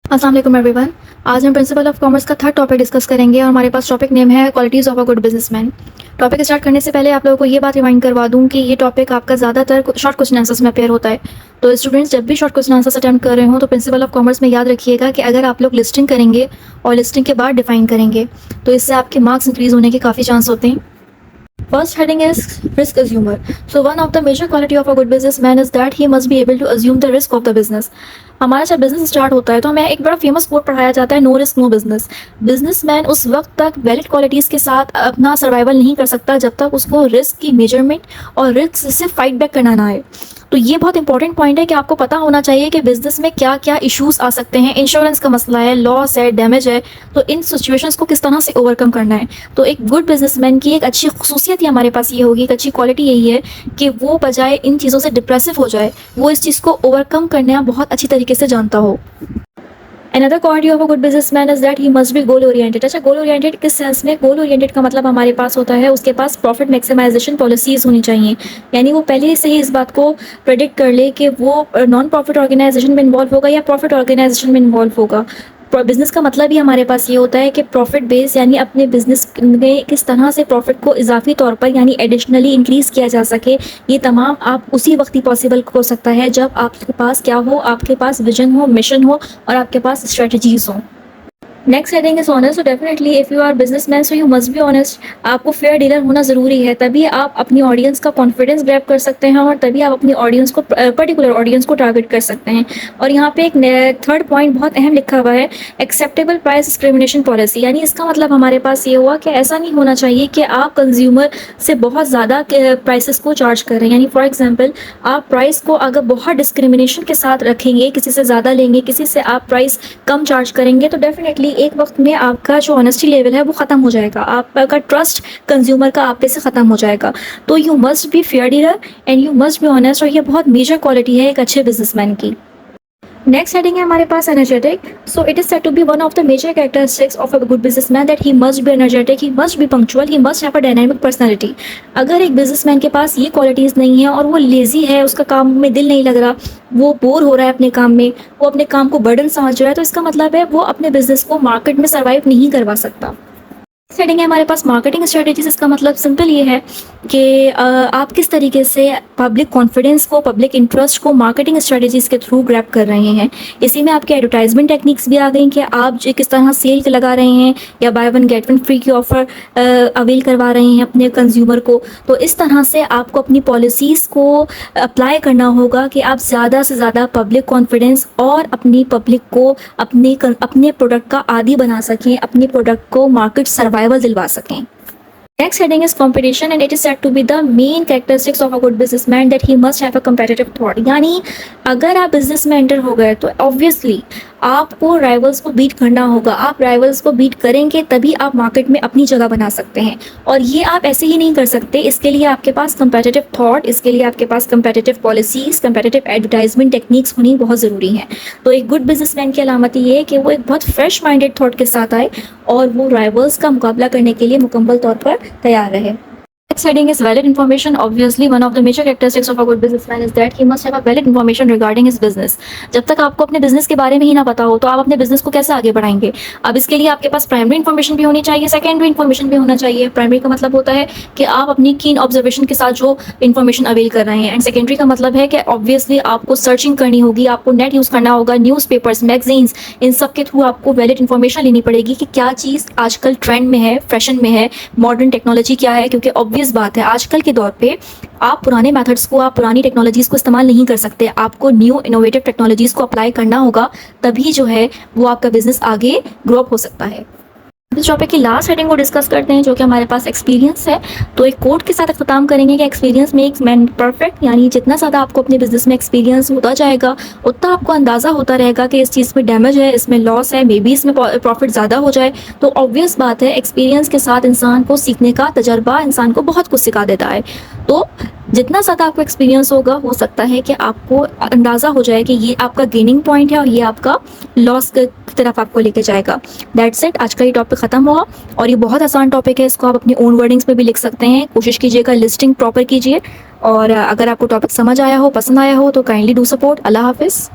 अस्सलाम वालेकुम एवरीवन। आज हम प्रिंसिपल ऑफ कॉमर्स का थर्ड टॉपिक डिस्कस करेंगे और हमारे पास टॉपिक नेम है qualities of a good businessman. Topic start करने से पहले आप लोगों को ये बात रिमाइंड करवा दूं कि ये टॉपिक आपका ज़्यादातर शॉर्ट क्वेश्चन आंसर्स में अपेयर होता है। तो स्टूडेंट्स जब भी शॉर्ट क्वेश्चन आंसर्स अटेम्प्ट कर रहे हो तो प्रिंसिपल ऑफ कॉमर्स में याद रखिएगा कि अगर आप लोग लिस्टिंग करेंगे और लिस्टिंग के बाद डिफाइन करेंगे तो इससे आपके मार्क्स इंक्रीज होने के काफ़ी चांस होते हैं। First heading is risk assumer. So one of the major quality of a good businessman is that he must be able to assume the risk of the business. हमारा जब business start होता है तो हमें एक बड़ा फेमस कोट पढ़ाया जाता है, no risk no business. Businessman उस वक्त तक वैलिड क्वालिटीज़ के साथ अपना सर्वाइवल नहीं कर सकता जब तक उसको रिस्क की मेजरमेंट और रिस्क से फाइट बैक करना ना आए। तो ये बहुत इंपॉर्टेंट पॉइंट है कि आपको पता होना चाहिए कि बिजनेस में क्या क्या इश्यूज आ सकते हैं। इंश्योरेंस का मसला है, लॉस है, डैमेज है, तो इन सिचुएशंस को किस तरह से ओवरकम करना है। तो एक गुड बिजनेसमैन की एक अच्छी खुसूसियत ही हमारे पास ये होगी, एक अच्छी क्वालिटी यही है कि वो बजाय इन चीज़ों से डिप्रेसिव हो जाए, वो इस चीज़ को ओवरकम करना बहुत अच्छी तरीके से जानता हो। Another quality of a good businessman is that he must be goal oriented. अच्छा, गोल ओरिएंटेड किस सेंस में? गोल ओरिएंटेड का मतलब हमारे पास होता है उसके पास प्रॉफिट मैक्सिमाइजेशन पॉलिसीज होनी चाहिए। यानी वो पहले से ही इस बात को प्रेडिक्ट कर ले कि वो नॉन प्रॉफिट ऑर्गेनाइजेशन में इन्वॉल्व होगा या प्रॉफिट ऑर्गेनाइजेशन में इन्वॉल्व होगा। बिजनेस का मतलब ही हमारे पास ये होता है कि प्रॉफिट बेस, यानी अपने बिजनेस में किस तरह से प्रॉफिट को इजाफी तौर पर यानी एडिशनली इंक्रीज़ किया जा सके। ये तमाम आप उसी वक्त ही पॉसिबल हो सकता है जब आपके पास क्या हो, आपके पास विजन हो, मिशन हो और आपके पास स्ट्रेटजीज हो। Next heading is honest. तो definitely if you are businessman so you must be honest. आपको फेयर डीलर होना ज़रूरी है, तभी आप अपनी ऑडियंस का कॉन्फिडेंस ग्रैब कर सकते हैं और तभी आप अपनी ऑडियंस को, पर्टिकुलर ऑडियंस को टारगेट कर सकते हैं। और यहाँ पे एक थर्ड पॉइंट बहुत अहम लिखा हुआ है, एक्सेप्टेबल प्राइस डिस्क्रिमिनेशन पॉलिसी। यानी इसका मतलब हमारे पास ये हुआ कि ऐसा नहीं होना चाहिए कि आप कंज्यूमर से बहुत ज़्यादा प्राइसेस को चार्ज कर रहे हैं। यानी फॉर एग्जाम्पल आप प्राइस को अगर बहुत डिस्क्रिमिनेशन के साथ रखेंगे, किसी से ज़्यादा लेंगे, किसी से आप प्राइस कम चार्ज करेंगे, तो डेफिनेटली एक वक्त में आपका जो ऑनेस्टी लेवल है वो ख़त्म हो जाएगा, आपका ट्रस्ट कंज्यूमर का आप पे से ख़त्म हो जाएगा। तो you must be fair dealer and you must be honest, और ये बहुत मेजर क्वालिटी है एक अच्छे बिजनेसमैन की। नेक्स्ट हेडिंग है हमारे पास energetic. So it is said to be one of the major characteristics of a good businessman that he must be energetic, he must be punctual, he must have a dynamic personality. अगर एक businessman के पास ये qualities नहीं है और वो lazy है, उसका काम में दिल नहीं लग रहा, वो बोर हो रहा है अपने काम में, वो अपने काम को बर्डन समझ रहा है, तो इसका मतलब है वो अपने बिजनेस को मार्केट में सर्वाइव नहीं करवा सकता। सेटिंग है हमारे पास मार्केटिंग स्ट्रेटेजीज। इसका मतलब सिंपल ये है कि आप किस तरीके से पब्लिक कॉन्फिडेंस को, पब्लिक इंटरेस्ट को मार्केटिंग स्ट्रेटेजीज के थ्रू ग्रैब कर रहे हैं। इसी में आपके एडवर्टाइजमेंट टेक्निक्स भी आ गई कि आप जो किस तरह सेल लगा रहे हैं या by one get one free की ऑफर अवेल करवा रहे हैं अपने कंज्यूमर को। तो इस तरह से आपको अपनी पॉलिसीज़ को अप्लाई करना होगा कि आप ज़्यादा से ज़्यादा पब्लिक कॉन्फिडेंस और अपनी पब्लिक को अपने प्रोडक्ट का आदी बना सकें, अपने प्रोडक्ट को मार्केट सर्वाइवल दिलवा सकें। Next heading is competition and it is said to be the main characteristics of a good businessman that he must have a competitive thought। यानी अगर आप बिजनेस में एंटर हो गए तो ऑब्वियसली आपको राइवल्स को बीट करना होगा। आप राइवल्स को बीट करेंगे तभी आप मार्केट में अपनी जगह बना सकते हैं, और ये आप ऐसे ही नहीं कर सकते। इसके लिए आपके पास कंपेटिटिव थॉट, इसके लिए आपके पास competitive policies, competitive advertisement techniques होनी बहुत ज़रूरी हैं। तो एक गुड बिजनेसमैन की अलामत ये है कि वो एक बहुत फ्रेश माइंडेड थॉट के साथ आए और वो राइवल्स का मुकाबला करने के लिए मुकम्मल तौर पर तैयार रहे। Next heading is valid information. Obviously, one of the major characteristics of a good businessman is that he must have a valid information regarding his business. जब तक आपको अपने बिजनेस के बारे में ही ना पता हो तो आप अपने बिजनेस को कैसे आगे बढ़ाएंगे। अब इसके लिए आपके पास प्राइमरी इन्फॉर्मेशन भी होनी चाहिए, सेकेंडरी इन्फॉर्मेशन भी होना चाहिए। प्राइमरी का मतलब होता है कि आप अपनी कीन ऑब्जर्वेशन के साथ जो इन्फॉर्मेशन अवेल कर रहे हैं, एंड सेकेंडरी का मतलब है कि ऑब्वियसली आपको सर्चिंग करनी होगी, आपको नेट यूज़ करना होगा, न्यूज़पेपर्स, मैगजीन्स, इन सब के थ्रू आपको वैलिड इन्फॉर्मेशन लेनी पड़ेगी कि क्या चीज़ आजकल ट्रेंड में है, फैशन में है, मॉडर्न टेक्नोलॉजी क्या है। क्योंकि ऑब्वियस बात है आजकल के दौर पे आप पुराने मेथड्स को, आप पुरानी टेक्नोलॉजीज़ को इस्तेमाल नहीं कर सकते। आपको न्यू इनोवेटिव टेक्नोलॉजीज़ को अप्लाई करना होगा, तभी जो है वो आपका बिजनेस आगे ग्रो अप हो सकता है। इस टॉपिक की लास्ट हेडिंग को डिस्कस करते हैं जो कि हमारे पास एक्सपीरियंस है। तो एक कोट के साथ खत्म करेंगे कि एक्सपीरियंस मेक्स मैन परफेक्ट। यानी जितना ज़्यादा आपको अपने बिजनेस में एक्सपीरियंस होता जाएगा उतना आपको अंदाज़ा होता रहेगा कि इस चीज़ में डैमेज है, इसमें लॉस है, मे बी इसमें प्रॉफिट ज़्यादा हो जाए। तो ऑब्वियस बात है एक्सपीरियंस के साथ इंसान को सीखने का तजर्बा इंसान को बहुत कुछ सिखा देता है। तो जितना ज़्यादा आपको एक्सपीरियंस होगा, हो सकता है कि आपको अंदाज़ा हो जाए कि ये आपका गेनिंग पॉइंट है और ये आपका लॉस की तरफ आपको लेके जाएगा। दैट्स इट, आज का ये टॉपिक ख़त्म हुआ और ये बहुत आसान टॉपिक है, इसको आप अपनी ओन वर्डिंग्स में भी लिख सकते हैं। कोशिश कीजिएगा लिस्टिंग प्रॉपर कीजिए, और अगर आपको टॉपिक समझ आया हो, पसंद आया हो तो काइंडली डू सपोर्ट। अल्लाह हाफिज़।